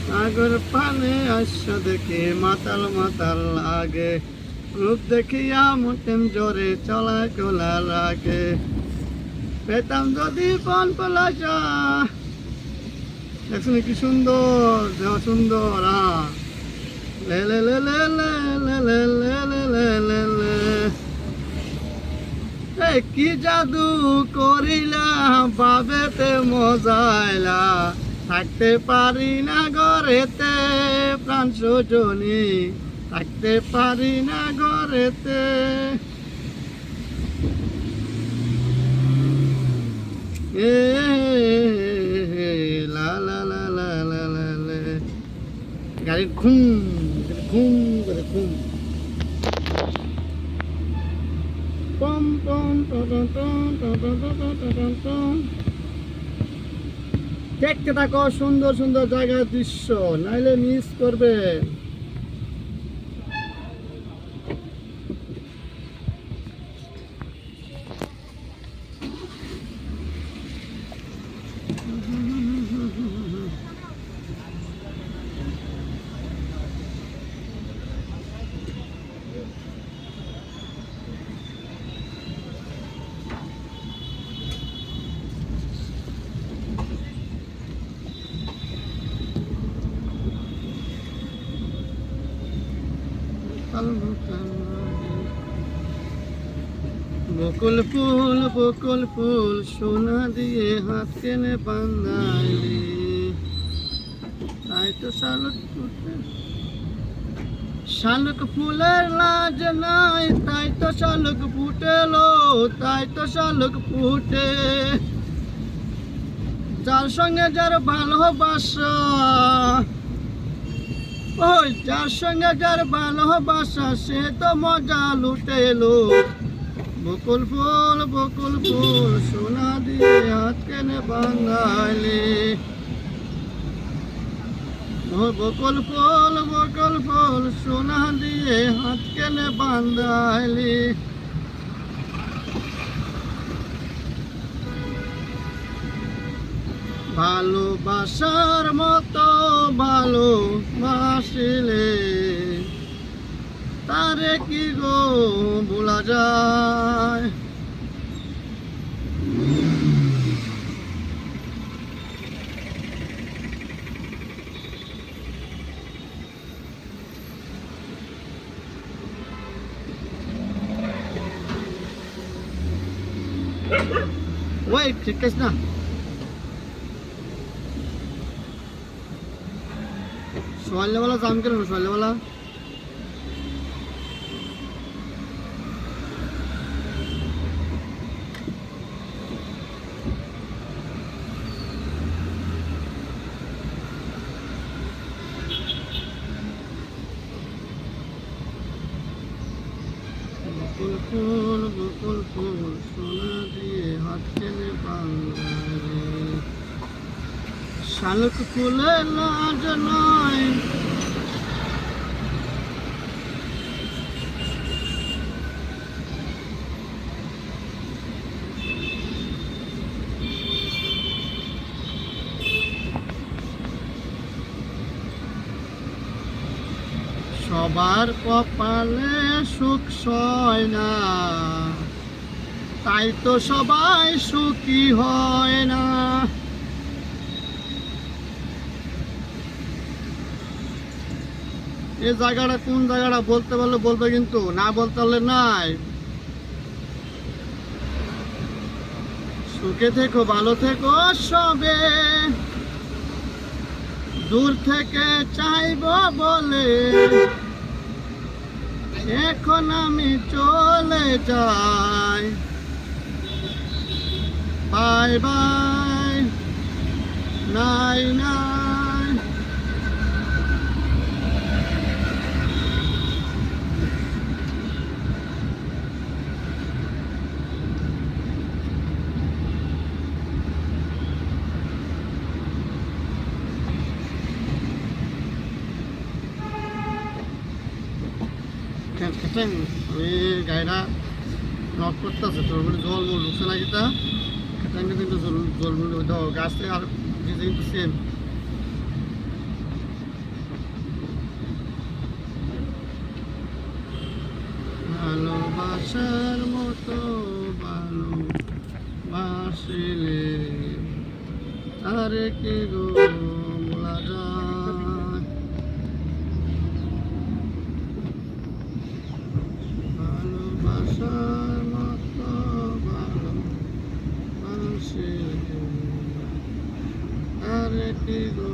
সাগর পানে আসা দেখে মাতাল মাতাল লাগে, রূপ দেখিয়া মুটেম জোরে চলা চলা লাগে। পেতাম যদি পান পলাশা, দেখছেন কি সুন্দর, দেহ সুন্দর। লে লে লে লে লে লে লে লে লে লে লে লে। কি জাদু করিলা বাবেতে মজাইলা, থাকতে পারি না ঘরেতে প্রাণ সজনী, থাকতে পারি না ঘরেতে। এ লা লা লা লা লা লা লা। গাড়ির ঘুম ঘুম করে ঘুম। পম পম টম টম টম টম টম টম টম। দেখতে থাকো সুন্দর সুন্দর জায়গার দৃশ্য, নাইলে মিস করবে। বকুল ফুল সোনা দিয়ে হাত কেনে বান্ধাইলি, তাই তো শালুক ফুলের লাজ নাই, তাই তো শালুক ফুটেলো, তাই তো শালুক ফুটে। যার সঙ্গে যার ভালোবাসা, ওই যার সঙ্গে যার ভালোবাসা, সে তো মজা লুটেলো। বকুল ফুল সোনা দিয়ে হাত কেনে বাঙালি। বকুল ফুল সোনা দিয়ে হাত কেনে বান্ধাইলি। ভালোবাসার মতো ভালোবাসিলে, তারে কি গো ভোলা যায়। ওই ঠিক আছে না, সকালবেলা জাম কেন সকালবেলা? বকুল ফুল সোনা দিয়ে হাত কেনে বাংলারে। শালুক ফুলের লাজ নয়, সবার কপালে সুখ সয় না, তাই তো সবাই সুখী হয় না। এই জায়গাটা কোন জায়গাটা বলতে পারলে বলবে, কিন্তু না বলতে পারলে নাই। সুখে থেকো ভালো থেকো সবে, দূর থেকে চাইব বলে এখন আমি চলে যাই। বাই বাই, নাই নাই। ওই গাড়িটা নক করতেছে, তোর মানে জল মল ঢুকছে না, কিতা খেটাঙ্গে কিন্তু জল মল গাছ থেকে আর কিন্তু সেম। ভালোবাসার মতো ভালোবাসিলে আর কি গো বলা যায়। ভালোবাসার মতো ভালোবাসিলে আর কি গো